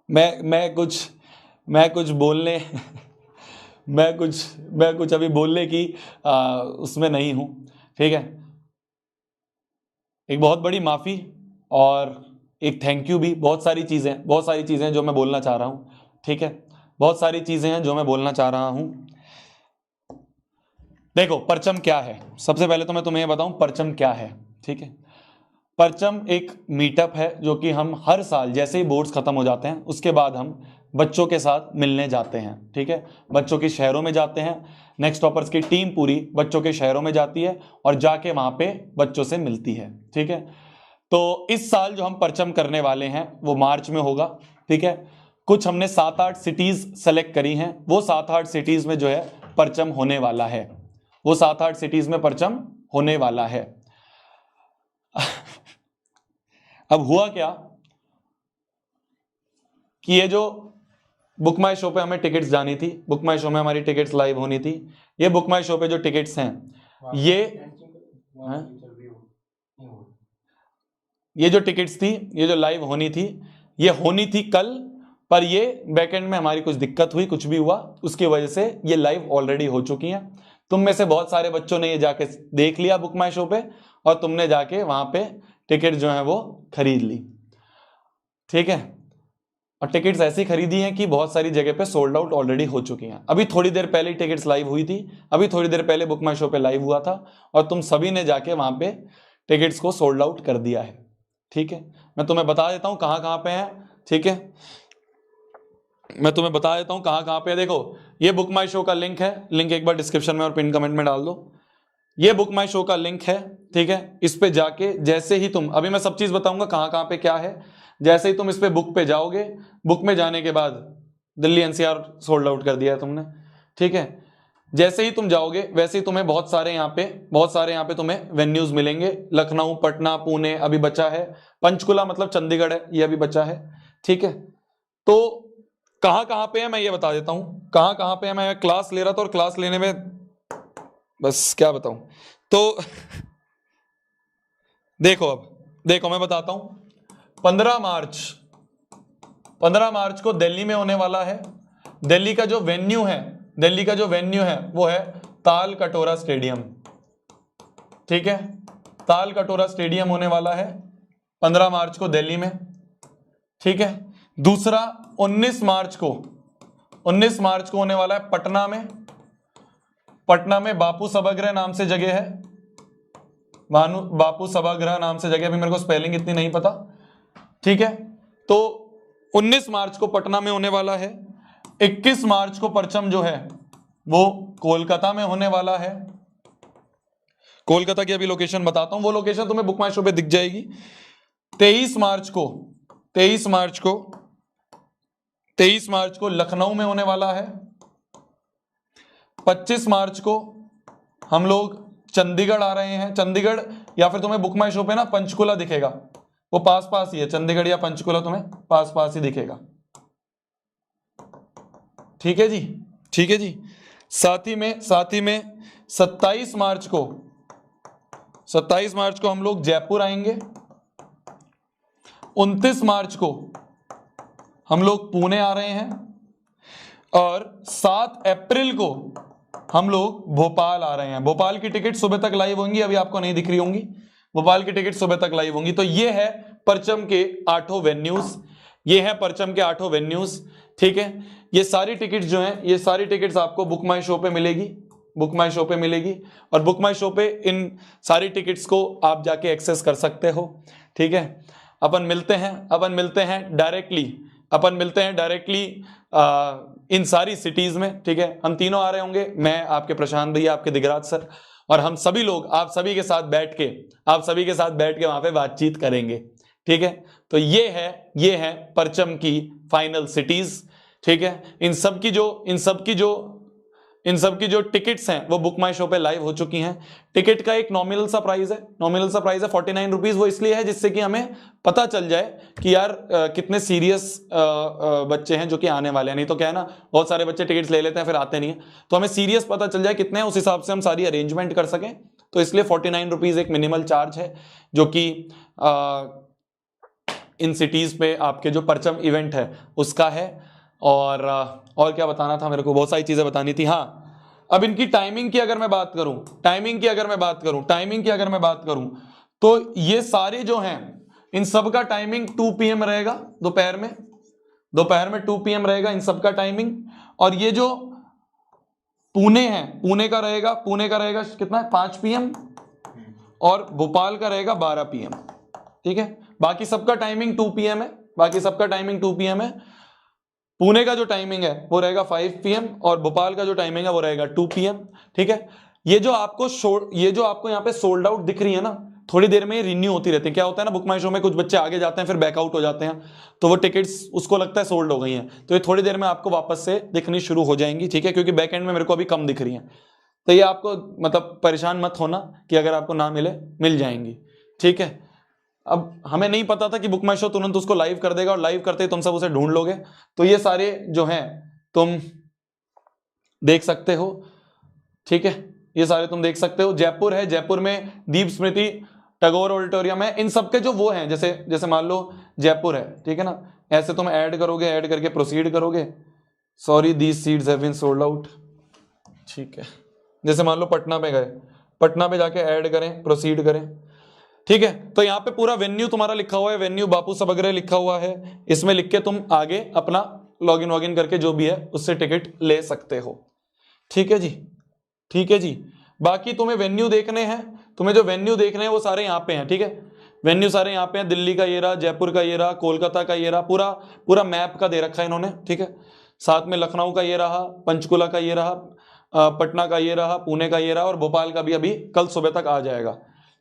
मैं कुछ बोलने मैं कुछ अभी बोलने की उसमें नहीं हूं, ठीक है। एक बहुत बड़ी माफी और एक थैंक यू भी, बहुत सारी चीजें जो मैं बोलना चाह रहा हूं, ठीक है। बहुत सारी चीजें हैं जो मैं बोलना चाह रहा हूं। देखो परचम क्या है, सबसे पहले तो मैं तुम्हें बताऊं परचम क्या है, ठीक है। परचम एक मीटअप है जो कि हम हर साल जैसे ही बोर्ड्स खत्म हो जाते हैं उसके बाद हम बच्चों के साथ मिलने जाते हैं, ठीक है। बच्चों के शहरों में जाते हैं, नेक्स्ट टॉपर्स की टीम पूरी बच्चों के शहरों में जाती है और जाके वहां पे बच्चों से मिलती है, ठीक है। तो इस साल जो हम परचम करने वाले हैं वो मार्च में होगा, ठीक है। कुछ हमने 7-8 सिटीज सेलेक्ट करी हैं, वो 7-8 सिटीज में जो है परचम होने वाला है, वो 7-8 सिटीज में परचम होने वाला है। अब हुआ क्या कि ये जो बुक माई शो पे हमें टिकट्स जानी थी, बुक माई शो में हमारी टिकट्स लाइव होनी थी, ये बुक माई शो पे जो टिकट्स हैं ये जो टिकट्स थी, ये जो लाइव होनी थी, ये होनी थी कल, पर ये बैकएंड में हमारी कुछ दिक्कत हुई, कुछ भी हुआ उसकी वजह से ये लाइव ऑलरेडी हो चुकी हैं। तुम में से बहुत सारे बच्चों ने ये जाके देख लिया बुक माई शो पे और तुमने जाके वहां पे टिकट जो है वो खरीद ली, ठीक है। और टिकट्स ऐसी खरीदी हैं कि बहुत सारी जगह पे सोल्ड आउट ऑलरेडी हो चुकी हैं। अभी थोड़ी देर पहले टिकट्स लाइव हुई थी, अभी थोड़ी देर पहले बुक माई शो पे लाइव हुआ था और तुम सभी ने जाके वहां पे टिकट्स को सोल्ड आउट कर दिया है, ठीक है। मैं तुम्हें बता देता हूं कहां कहां पे है, ठीक है। मैं तुम्हें बता देता हूं कहां कहां पे है। देखो ये बुक माई शो का लिंक है, लिंक एक बार डिस्क्रिप्शन में और पिन कमेंट में डाल दो। ये बुक माई शो का लिंक है, ठीक है। इस पे जाके जैसे ही तुम, अभी मैं सब चीज बताऊंगा कहां कहां पे क्या है, जैसे ही तुम इस पे बुक पे जाओगे, बुक में जाने के बाद दिल्ली एनसीआर सोल्ड आउट कर दिया है तुमने, ठीक है। जैसे ही तुम जाओगे वैसे ही तुम्हें बहुत सारे यहाँ पे तुम्हें वेन्यूज मिलेंगे। लखनऊ, पटना, पुणे अभी बचा है, पंचकुला मतलब चंडीगढ़ है ये अभी बचा है, ठीक है। तो कहां कहां पे है मैं ये बता देता हूं, कहां कहां पे है। मैं क्लास ले रहा था और क्लास लेने में बस क्या बताऊं। तो देखो मैं बताता हूं। 15 मार्च को दिल्ली में होने वाला है। दिल्ली का जो वेन्यू है वो है ताल कटोरा स्टेडियम, ठीक है। ताल कटोरा स्टेडियम होने वाला है 15 मार्च को दिल्ली में, ठीक है। दूसरा 19 मार्च को होने वाला है पटना में बापू सभागृह नाम से जगह है, बापू सभागृह नाम से जगह, अभी मेरे को स्पेलिंग इतनी नहीं पता, ठीक है। तो 19 मार्च को पटना में होने वाला है। 21 मार्च को परचम जो है वो कोलकाता में होने वाला है। कोलकाता की अभी लोकेशन बताता हूं, वो लोकेशन तुम्हें बुक माई शो पे दिख जाएगी। 23 मार्च को लखनऊ में होने वाला है। 25 मार्च को हम लोग चंडीगढ़ आ रहे हैं, चंडीगढ़ या फिर तुम्हें बुक माई शो पे ना पंचकुला दिखेगा, वो पास पास ही है, चंडीगढ़ या पंचकुला तुम्हें पास पास ही दिखेगा, ठीक है जी। साथ ही में 27 मार्च को हम लोग जयपुर आएंगे। 29 मार्च को हम लोग पुणे आ रहे हैं और 7 अप्रैल को हम लोग भोपाल आ रहे हैं। भोपाल की टिकट सुबह तक लाइव होंगी, अभी आपको नहीं दिख रही होंगी, भोपाल की टिकट सुबह तक लाइव होंगी। तो ये है परचम के 8 वेन्यूज, ठीक है। ये सारी टिकट्स जो हैं, ये सारी टिकट्स आपको बुक माई शो पे मिलेगी, और बुक माई शो पे इन सारी टिकट्स को आप जाके एक्सेस कर सकते हो, ठीक है। अपन मिलते हैं डायरेक्टली इन सारी सिटीज में, ठीक है। हम तीनों आ रहे होंगे, मैं, आपके प्रशांत भैया, आपके दिगराज सर, और हम सभी लोग आप सभी के साथ बैठ के वहां पे बातचीत करेंगे, ठीक है। तो ये है परचम की फाइनल सिटीज, ठीक है। इन सब की जो टिकट्स हैं वो बुक माई शो पे लाइव हो चुकी हैं। टिकट का एक नॉमिनल सा प्राइस है 49 रुपीज। वो इसलिए है जिससे कि हमें पता चल जाए कि यार कितने सीरियस बच्चे हैं जो कि आने वाले हैं। नहीं तो क्या है ना, बहुत सारे बच्चे टिकट्स ले लेते हैं फिर आते नहीं है, तो हमें सीरियस पता चल जाए कितने हैं, उस हिसाब से हम सारी अरेंजमेंट कर सकें। तो इसलिए 49 रुपीज एक मिनिमल चार्ज है जो कि इन सिटीज पे आपके जो परचम इवेंट है उसका है। और क्या बताना था मेरे को, बहुत सारी चीजें बतानी थी। हाँ, अब इनकी टाइमिंग की अगर मैं बात करूं तो ये सारे जो हैं इन सब का टाइमिंग 2 PM रहेगा, दोपहर में 2 PM रहेगा इन सब का टाइमिंग। और ये जो पुणे है, पुणे का रहेगा कितना है, 5 PM, और भोपाल का रहेगा 12 PM। ठीक है, बाकी सबका टाइमिंग 2 PM है। पुणे का जो टाइमिंग है वो रहेगा 5 PM और भोपाल का जो टाइमिंग है वो रहेगा 2 PM। ठीक है, ये जो आपको यहाँ पे सोल्ड आउट दिख रही है ना, थोड़ी देर में रिन्यू होती रहती है। क्या होता है ना, बुक माई शो में कुछ बच्चे आगे जाते हैं फिर बैकआउट हो जाते हैं, तो वो टिकट्स उसको लगता है सोल्ड हो गई हैं, तो ये थोड़ी देर में आपको वापस से दिखनी शुरू हो जाएंगी। ठीक है, क्योंकि बैक एंड में मेरे को अभी कम दिख रही हैं, तो ये आपको मतलब परेशान मत होना कि अगर आपको ना मिले, मिल जाएंगी। ठीक है, अब हमें नहीं पता था कि बुक माई शो तुरंत उसको लाइव कर देगा और लाइव करते ही तुम सब उसे ढूंढ लोगे, तो ये सारे जो हैं तुम देख सकते हो। ठीक है, ये सारे तुम देख सकते हो। जयपुर है, जयपुर में दीप स्मृति टैगोर ऑडिटोरियम है। इन सबके जो वो हैं, जैसे मान लो जयपुर है, ठीक है ना, ऐसे तुम ऐड करोगे, ऐड करके प्रोसीड करोगे। Sorry these seats have been sold out. ठीक है, जैसे मान लो पटना पे गए, पटना पे जाके ऐड करें, प्रोसीड करें। ठीक है, तो यहाँ पे पूरा वेन्यू तुम्हारा लिखा हुआ है, वेन्यू बापू सभागृह लिखा हुआ है, इसमें लिख के तुम आगे अपना लॉगिन वॉगिन करके जो भी है उससे टिकट ले सकते हो। ठीक है जी, ठीक है जी। बाकी तुम्हें वेन्यू देखने हैं, तुम्हें जो वेन्यू देखने हैं वो सारे यहाँ पे हैं। ठीक है, वेन्यू सारे यहाँ पे हैं, दिल्ली का ये रहा, जयपुर का ये रहा, कोलकाता का ये रहा, पूरा मैप का दे रखा है इन्होंने। ठीक है, साथ में लखनऊ का ये रहा, पंचकुला का ये रहा, पटना का ये रहा, पुणे का ये रहा, और भोपाल का भी अभी कल सुबह तक आ जाएगा,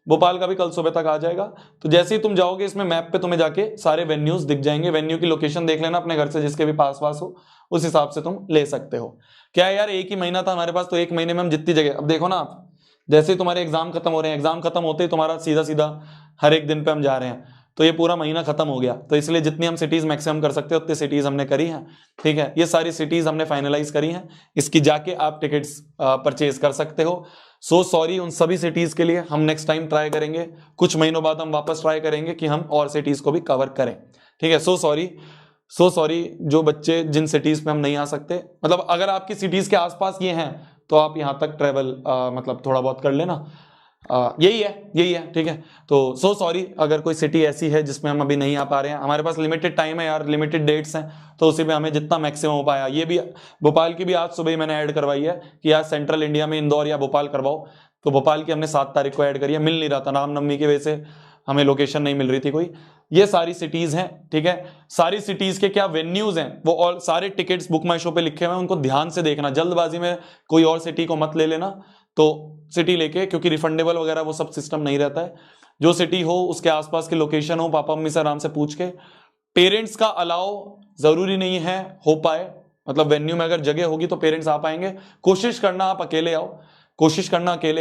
भोपाल का भी कल सुबह तक आ जाएगा। तो जैसे ही तुम जाओगे इसमें मैप पे तुम्हें जाके सारे वेन्यूज दिख जाएंगे। वेन्यू की लोकेशन देख लेना अपने घर से, जिसके भी पास हो, उस हिसाब से तुम ले सकते हो। क्या यार, एक ही महीना था हमारे पास, तो एक महीने में हम जितनी जगह, अब देखो ना आप, जैसे ही तुम्हारे एग्जाम खत्म हो रहे हैं, एग्जाम खत्म होते ही तुम्हारा सीधा हर एक दिन पे हम जा रहे हैं, तो ये पूरा महीना खत्म हो गया। तो इसलिए जितनी हम सिटीज मैक्सिमम कर सकते हैं उतनी सिटीज हमने करी हैं। ठीक है, ये सारी सिटीज हमने फाइनलाइज करी हैं, इसकी जाके आप टिकट्स परचेज कर सकते हो। सो सॉरी उन सभी सिटीज के लिए, हम नेक्स्ट टाइम ट्राई करेंगे, कुछ महीनों बाद हम वापस ट्राई करेंगे कि हम और सिटीज को भी कवर करें। ठीक है, सो सॉरी जो बच्चे जिन सिटीज पे हम नहीं आ सकते, मतलब अगर आपकी सिटीज के आसपास ये हैं तो आप यहाँ तक ट्रेवल मतलब थोड़ा बहुत कर लेना, यही है। ठीक है, तो सो सॉरी अगर कोई सिटी ऐसी है जिसमें हम अभी नहीं आ पा रहे हैं। हमारे पास लिमिटेड टाइम है यार, लिमिटेड डेट्स हैं, तो उसी में हमें जितना मैक्सिमम हो पाया। ये भी भोपाल की भी आज सुबह ही मैंने ऐड करवाई है कि आज सेंट्रल इंडिया में इंदौर या भोपाल करवाओ, तो भोपाल की हमने 7 तारीख को ऐड करी है। मिल नहीं रहा था, रामनवमी की वजह से हमें लोकेशन नहीं मिल रही थी कोई। ये सारी सिटीज हैं। ठीक है, सारी सिटीज के क्या वेन्यूज हैं वो, और सारे टिकट्स बुक माई शो पे लिखे हुए हैं, उनको ध्यान से देखना, जल्दबाजी में कोई और सिटी को मत ले लेना। तो सिटी लेके, क्योंकि रिफंडेबल वगैरह वो सब सिस्टम नहीं रहता है। जो सिटी हो उसके आसपास की लोकेशन हो, पापा मम्मी से आराम से पूछ के। पेरेंट्स का अलाउ जरूरी नहीं है हो पाए, मतलब वेन्यू में अगर जगह होगी तो पेरेंट्स आ पाएंगे। कोशिश करना आप अकेले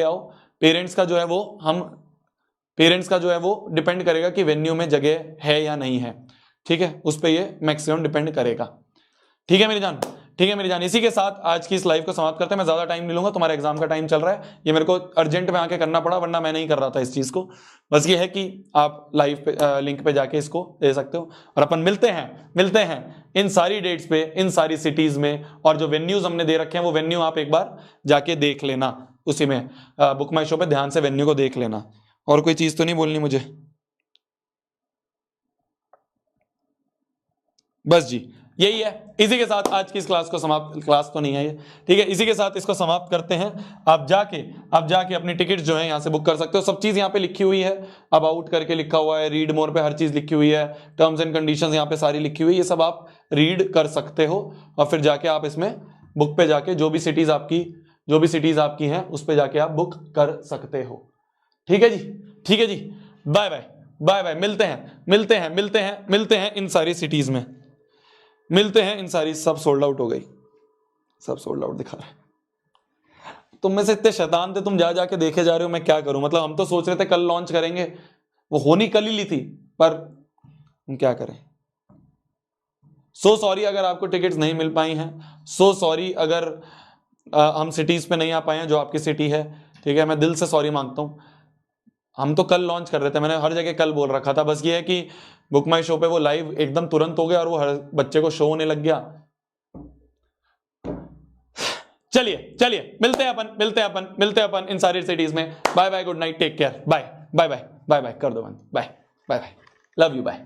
आओ, पेरेंट्स का जो है वो डिपेंड करेगा कि वेन्यू में जगह है या नहीं है। ठीक है, उस पर ये मैक्सिमम डिपेंड करेगा। ठीक है मेरी जान, इसी के साथ आज की इस लाइव को समाप्त करते हैं। मैं ज्यादा टाइम नहीं लूंगा, तुम्हारा एग्जाम का टाइम चल रहा है, ये मेरे को अर्जेंट में आके करना पड़ा, वरना मैं नहीं कर रहा था इस चीज को। बस ये है कि आप लाइव पे लिंक पे जाके इसको दे सकते हो, और अपन मिलते हैं इन सारी डेट्स पे, इन सारी सिटीज में, और जो वेन्यूज हमने दे रखे हैं वो वेन्यू आप एक बार जाके देख लेना, उसी में बुक माई शो पे ध्यान से वेन्यू को देख लेना। और कोई चीज तो नहीं बोलनी मुझे? बस जी, यही है। इसी के साथ आज की इस क्लास को समाप्त, क्लास तो नहीं है ये, ठीक है, इसी के साथ इसको समाप्त करते हैं। आप जाके अपनी टिकट जो है यहाँ से बुक कर सकते हो। सब चीज यहाँ पे लिखी हुई है, अबाउट करके लिखा हुआ है, रीड मोर पे हर चीज लिखी हुई है, टर्म्स एंड कंडीशंस यहाँ पे सारी लिखी हुई है, ये सब आप रीड कर सकते हो। और फिर जाके आप इसमें बुक पे जाके जो भी सिटीज आपकी हैं उस पे जाके आप बुक कर सकते हो। ठीक है जी, बाय बाय, मिलते हैं इन सारी सिटीज में, इन सारी। सब सोल्ड आउट हो गई, सब सोल्ड आउट दिखा रहा है। तुम में से इतने शैतान थे, तुम जाके देखे जा रहे हो, मैं क्या करूं? मतलब हम तो सोच रहे थे कल लॉन्च करेंगे, वो होनी कल ही ली थी, पर हम क्या करें। सो सॉरी अगर आपको टिकट्स नहीं मिल पाई हैं, सो सॉरी अगर हम सिटीज पे नहीं आ पाए हैं जो आपकी सिटी है। ठीक है, मैं दिल से सॉरी मांगता हूं। हम तो कल लॉन्च कर रहे थे, मैंने हर जगह कल बोल रखा था। बस ये है कि बुक माई शो पे वो लाइव एकदम तुरंत हो गया और वो हर बच्चे को शो होने लग गया। चलिए मिलते हैं अपन इन सारी सिटीज में। Bye bye, good night, take care, bye bye bye bye bye, कर दो बंद, bye bye bye, love you, bye.